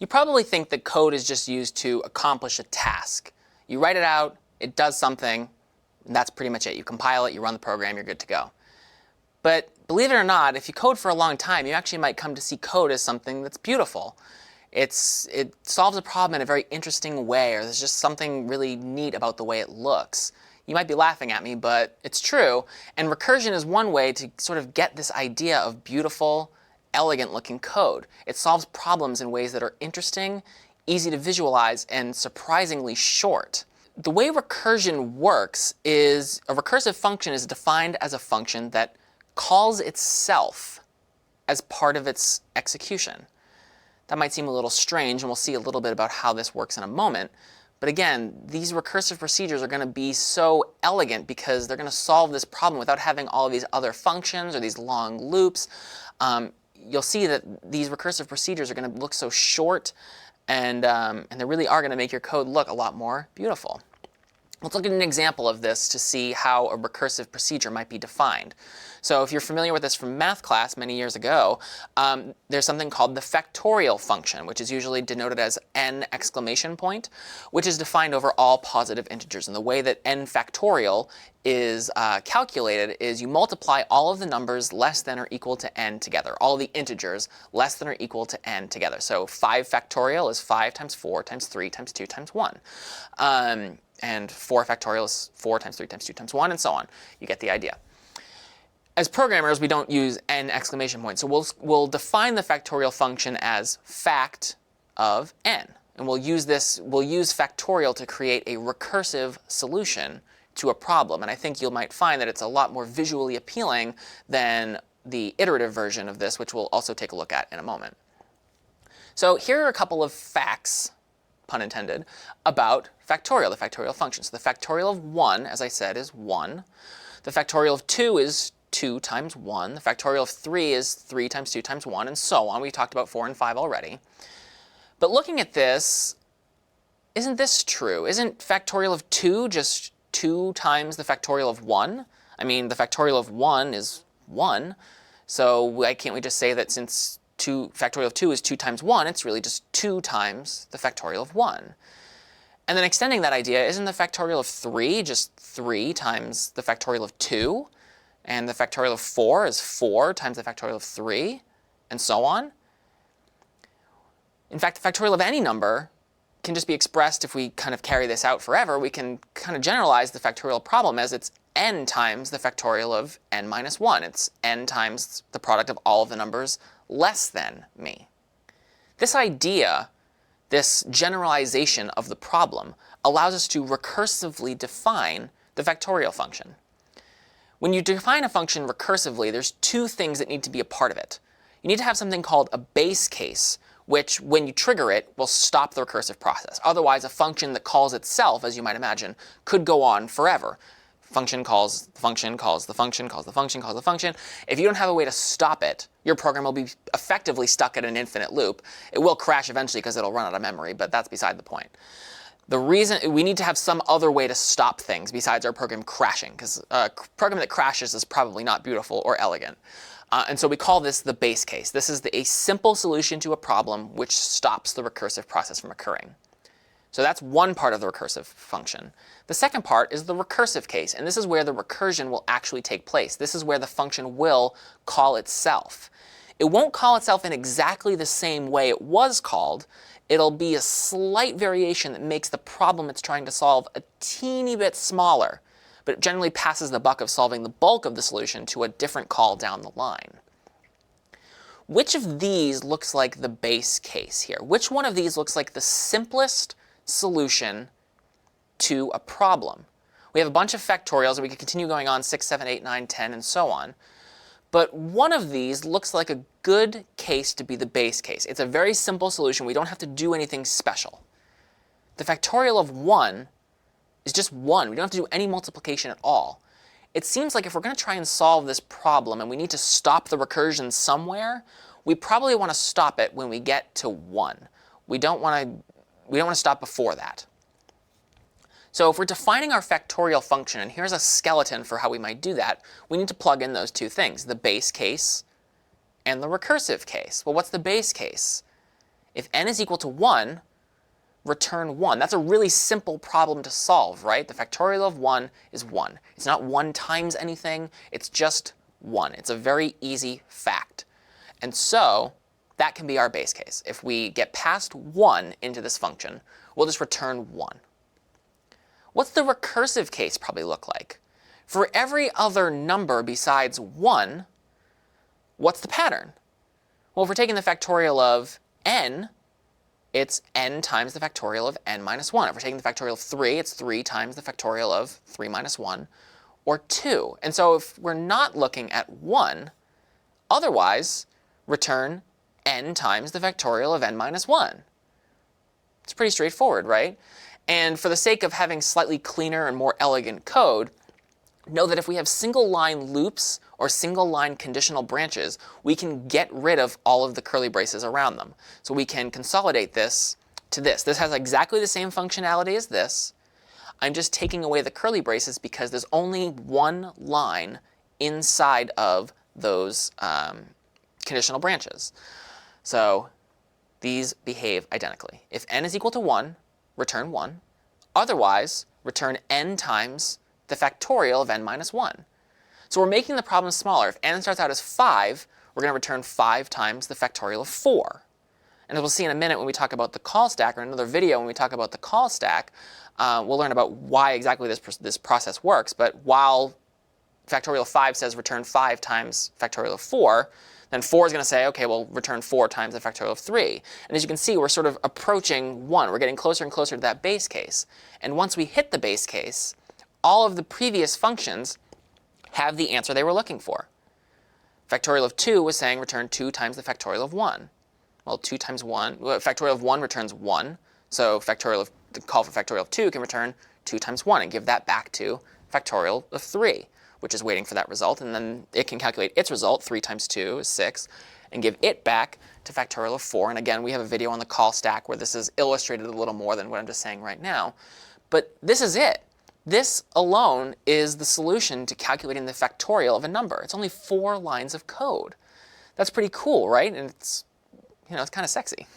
You probably think that code is just used to accomplish a task. You write it out, it does something, and that's pretty much it. You compile it, you run the program, you're good to go. But believe it or not, if you code for a long time, you actually might come to see code as something that's beautiful. It solves a problem in a very interesting way, or there's just something really neat about the way it looks. You might be laughing at me, but it's true. And recursion is one way to sort of get this idea of beautiful, elegant-looking code. It solves problems in ways that are interesting, easy to visualize, and surprisingly short. The way recursion works is a recursive function is defined as a function that calls itself as part of its execution. That might seem a little strange, and we'll see a little bit about how this works in a moment. But again, these recursive procedures are going to be so elegant because they're going to solve this problem without having all of these other functions or these long loops. You'll see that these recursive procedures are going to look so short, and they really are going to make your code look a lot more beautiful. Let's look at an example of this to see how a recursive procedure might be defined. So if you're familiar with this from math class many years ago, there's something called the factorial function, which is usually denoted as n exclamation point, which is defined over all positive integers. And the way that n factorial is calculated is you multiply all of the numbers less than or equal to n together, all of the integers less than or equal to n together. So 5 factorial is 5 times 4 times 3 times 2 times 1. And 4 factorial is 4 times 3 times 2 times 1, and so on. You get the idea. As programmers, we don't use n exclamation points. So we'll define the factorial function as fact of n. And we'll use factorial to create a recursive solution to a problem. And I think you might find that it's a lot more visually appealing than the iterative version of this, which we'll also take a look at in a moment. So here are a couple of facts, pun intended, about factorial, the factorial function. So the factorial of 1, as I said, is 1. The factorial of 2 is 2 times 1. The factorial of 3 is 3 times 2 times 1, and so on. We talked about 4 and 5 already. But looking at this, isn't this true? Isn't factorial of 2 just 2 times the factorial of 1? I mean, the factorial of 1 is 1. So why can't we just say that since factorial of 2 is 2 times 1, it's really just 2 times the factorial of 1. And then extending that idea, isn't the factorial of 3 just 3 times the factorial of 2? And the factorial of 4 is 4 times the factorial of 3, and so on? In fact, the factorial of any number can just be expressed, if we kind of carry this out forever, we can kind of generalize the factorial problem as it's n times the factorial of n minus 1. It's n times the product of all of the numbers less than me. This idea, this generalization of the problem, allows us to recursively define the factorial function. When you define a function recursively, there's two things that need to be a part of it. You need to have something called a base case, which, when you trigger it, will stop the recursive process. Otherwise, a function that calls itself, as you might imagine, could go on forever. Function calls the function, calls the function, calls the function, calls the function. If you don't have a way to stop it, your program will be effectively stuck at an infinite loop. It will crash eventually because it'll run out of memory, but that's beside the point. The reason we need to have some other way to stop things besides our program crashing, because a program that crashes is probably not beautiful or elegant. And so we call this the base case. This is a simple solution to a problem which stops the recursive process from occurring. So that's one part of the recursive function. The second part is the recursive case, and this is where the recursion will actually take place. This is where the function will call itself. It won't call itself in exactly the same way it was called. It'll be a slight variation that makes the problem it's trying to solve a teeny bit smaller, but it generally passes the buck of solving the bulk of the solution to a different call down the line. Which of these looks like the base case here? Which one of these looks like the simplest solution to a problem? We have a bunch of factorials, and we could continue going on 6, 7, 8, 9, 10, and so on. But one of these looks like a good case to be the base case. It's a very simple solution. We don't have to do anything special. The factorial of 1 is just 1. We don't have to do any multiplication at all. It seems like if we're going to try and solve this problem and we need to stop the recursion somewhere, we probably want to stop it when we get to 1. We don't want to stop before that. So if we're defining our factorial function, and here's a skeleton for how we might do that, we need to plug in those two things, the base case and the recursive case. Well, what's the base case? If n is equal to 1, return 1. That's a really simple problem to solve, right? The factorial of 1 is 1. It's not 1 times anything. It's just 1. It's a very easy fact. And so that can be our base case. If we get past 1 into this function, we'll just return 1. What's the recursive case probably look like? For every other number besides 1, what's the pattern? Well, if we're taking the factorial of n, it's n times the factorial of n minus 1. If we're taking the factorial of 3, it's 3 times the factorial of 3 minus 1, or 2. And so if we're not looking at 1, otherwise, return n times the factorial of n minus 1. It's pretty straightforward, right? And for the sake of having slightly cleaner and more elegant code, know that if we have single-line loops or single-line conditional branches, we can get rid of all of the curly braces around them. So we can consolidate this to this. This has exactly the same functionality as this. I'm just taking away the curly braces because there's only one line inside of those conditional branches. So these behave identically. If n is equal to 1, return 1. Otherwise, return n times the factorial of n minus 1. So we're making the problem smaller. If n starts out as 5, we're going to return 5 times the factorial of 4. And as we'll see in a minute when we talk about the call stack, or another video when we talk about the call stack, we'll learn about why exactly this process works. But while factorial of 5 says return 5 times factorial of 4, then 4 is going to say, OK, well, return 4 times the factorial of 3. And as you can see, we're sort of approaching 1. We're getting closer and closer to that base case. And once we hit the base case, all of the previous functions have the answer they were looking for. Factorial of 2 was saying return 2 times the factorial of 1. Well, 2 times 1, factorial of 1 returns 1. So the call for factorial of 2 can return 2 times 1 and give that back to factorial of 3, which is waiting for that result. And then it can calculate its result, 3 times 2 is 6, and give it back to factorial of 4. And again, we have a video on the call stack where this is illustrated a little more than what I'm just saying right now. But this is it. This alone is the solution to calculating the factorial of a number. It's only 4 lines of code. That's pretty cool, right? And it's kind of sexy.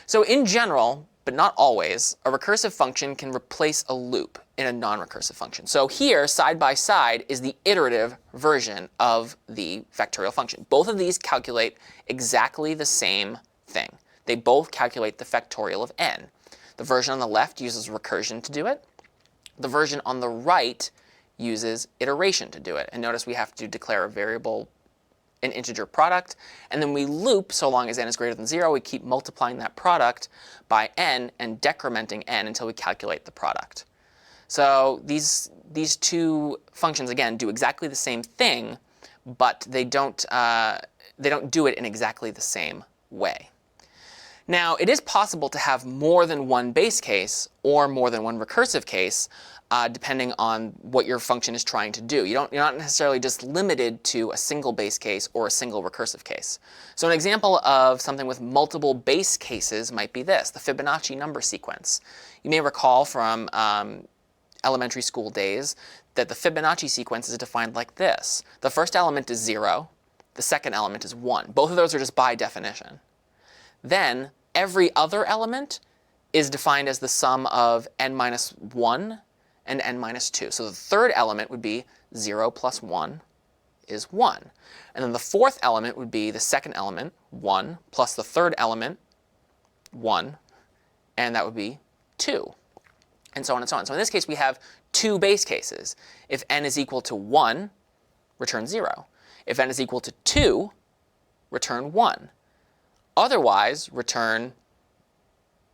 So in general, but not always, a recursive function can replace a loop in a non-recursive function. So here, side by side, is the iterative version of the factorial function. Both of these calculate exactly the same thing. They both calculate the factorial of n. The version on the left uses recursion to do it. The version on the right uses iteration to do it. And notice we have to declare a variable, an integer product, and then we loop so long as n is greater than 0. We keep multiplying that product by n and decrementing n until we calculate the product. So these two functions, again, do exactly the same thing, but they don't do it in exactly the same way. Now, it is possible to have more than one base case or more than one recursive case, depending on what your function is trying to do. You're not necessarily just limited to a single base case or a single recursive case. So an example of something with multiple base cases might be this, the Fibonacci number sequence. You may recall from elementary school days that the Fibonacci sequence is defined like this. The first element is 0. The second element is 1. Both of those are just by definition. Then every other element is defined as the sum of n minus 1 and n minus 2. So the third element would be 0 plus 1 is 1. And then the fourth element would be the second element, 1, plus the third element, 1, and that would be 2, and so on and so on. So in this case, we have 2 base cases. If n is equal to 1, return 0. If n is equal to 2, return 1. Otherwise, return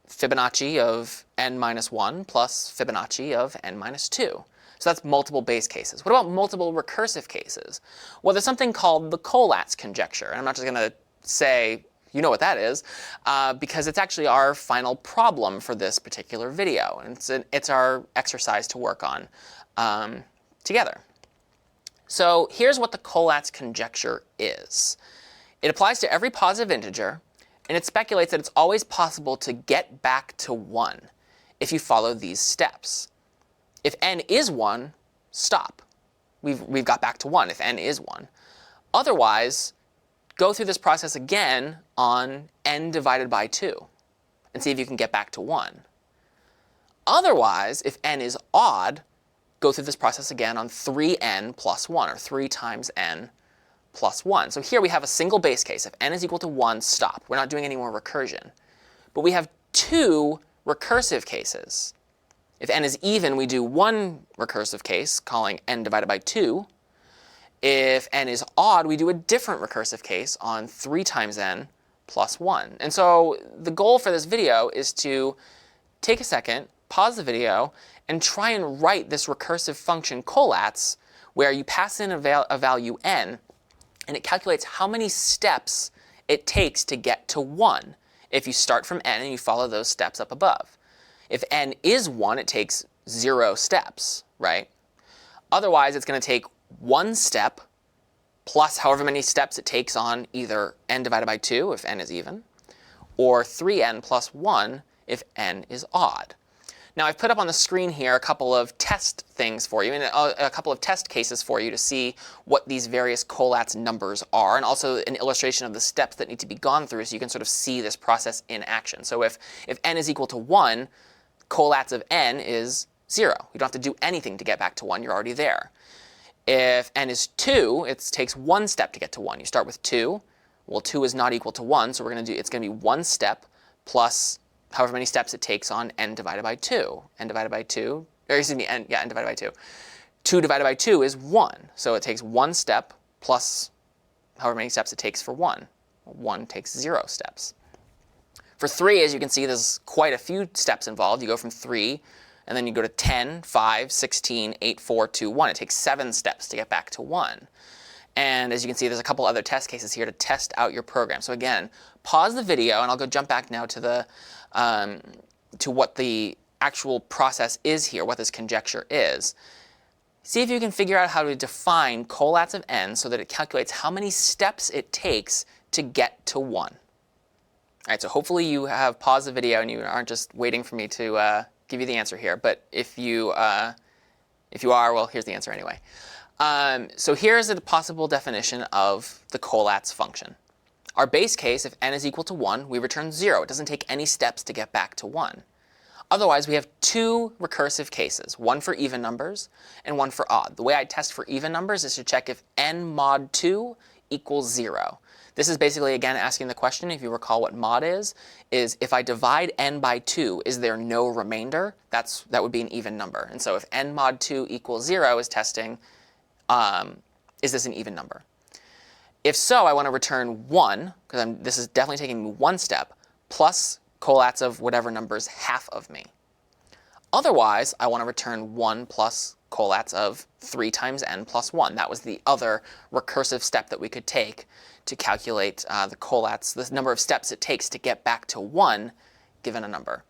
Fibonacci of n minus 1 plus Fibonacci of n minus 2. So that's multiple base cases. What about multiple recursive cases? Well, there's something called the Collatz conjecture. And I'm not just going to say, you know what that is, because it's actually our final problem for this particular video. And it's our exercise to work on together. So here's what the Collatz conjecture is. It applies to every positive integer, and it speculates that it's always possible to get back to 1 if you follow these steps. If n is 1, stop. We've got back to 1 if n is 1. Otherwise, go through this process again on n divided by 2 and see if you can get back to 1. Otherwise, if n is odd, go through this process again on 3n plus 1, or 3 times n plus 1. So here we have a single base case. If n is equal to 1, stop. We're not doing any more recursion. But we have 2 recursive cases. If n is even, we do one recursive case, calling n divided by 2. If n is odd, we do a different recursive case on 3 times n plus 1. And so the goal for this video is to take a second, pause the video, and try and write this recursive function colats, where you pass in a value n, and it calculates how many steps it takes to get to 1 if you start from n and you follow those steps up above. If n is 1, it takes 0 steps, right? Otherwise, it's going to take 1 step plus however many steps it takes on either n divided by 2 if n is even, or 3n plus 1 if n is odd. Now, I've put up on the screen here a couple of test things for you, and a couple of test cases for you to see what these various colats numbers are, and also an illustration of the steps that need to be gone through so you can sort of see this process in action. So if n is equal to 1, colats of n is 0. You don't have to do anything to get back to 1. You're already there. If n is 2, it takes 1 step to get to 1. You start with 2. Well, 2 is not equal to 1, so it's going to be 1 step plus however many steps it takes on n divided by 2. n divided by 2, or excuse me, n divided by 2. 2 divided by 2 is 1. So it takes 1 step plus however many steps it takes for 1. 1 takes 0 steps. For 3, as you can see, there's quite a few steps involved. You go from 3, and then you go to 10, 5, 16, 8, 4, 2, 1. It takes 7 steps to get back to 1. And as you can see, there's a couple other test cases here to test out your program. So again, pause the video, and I'll go jump back now to the to what the actual process is here, what this conjecture is. See if you can figure out how to define colats of n so that it calculates how many steps it takes to get to 1. All right, so hopefully you have paused the video and you aren't just waiting for me to give you the answer here. But if you are, well, here's the answer anyway. So here's a possible definition of the colats function. Our base case, if n is equal to 1, we return 0. It doesn't take any steps to get back to 1. Otherwise, we have 2 recursive cases, one for even numbers and one for odd. The way I test for even numbers is to check if n mod 2 equals 0. This is basically, again, asking the question, if you recall what mod is if I divide n by 2, is there no remainder? That would be an even number. And so if n mod 2 equals 0 is testing, is this an even number? If so, I want to return 1, because this is definitely taking me 1 step, plus colats of whatever number is half of me. Otherwise, I want to return 1 plus colats of 3 times n plus 1. That was the other recursive step that we could take to calculate the colats, the number of steps it takes to get back to 1 given a number.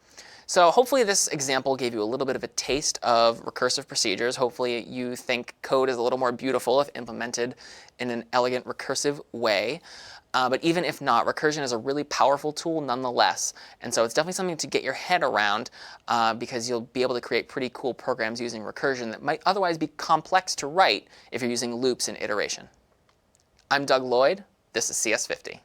So hopefully this example gave you a little bit of a taste of recursive procedures. Hopefully you think code is a little more beautiful if implemented in an elegant recursive way. But even if not, recursion is a really powerful tool nonetheless. And so it's definitely something to get your head around because you'll be able to create pretty cool programs using recursion that might otherwise be complex to write if you're using loops and iteration. I'm Doug Lloyd. This is CS50.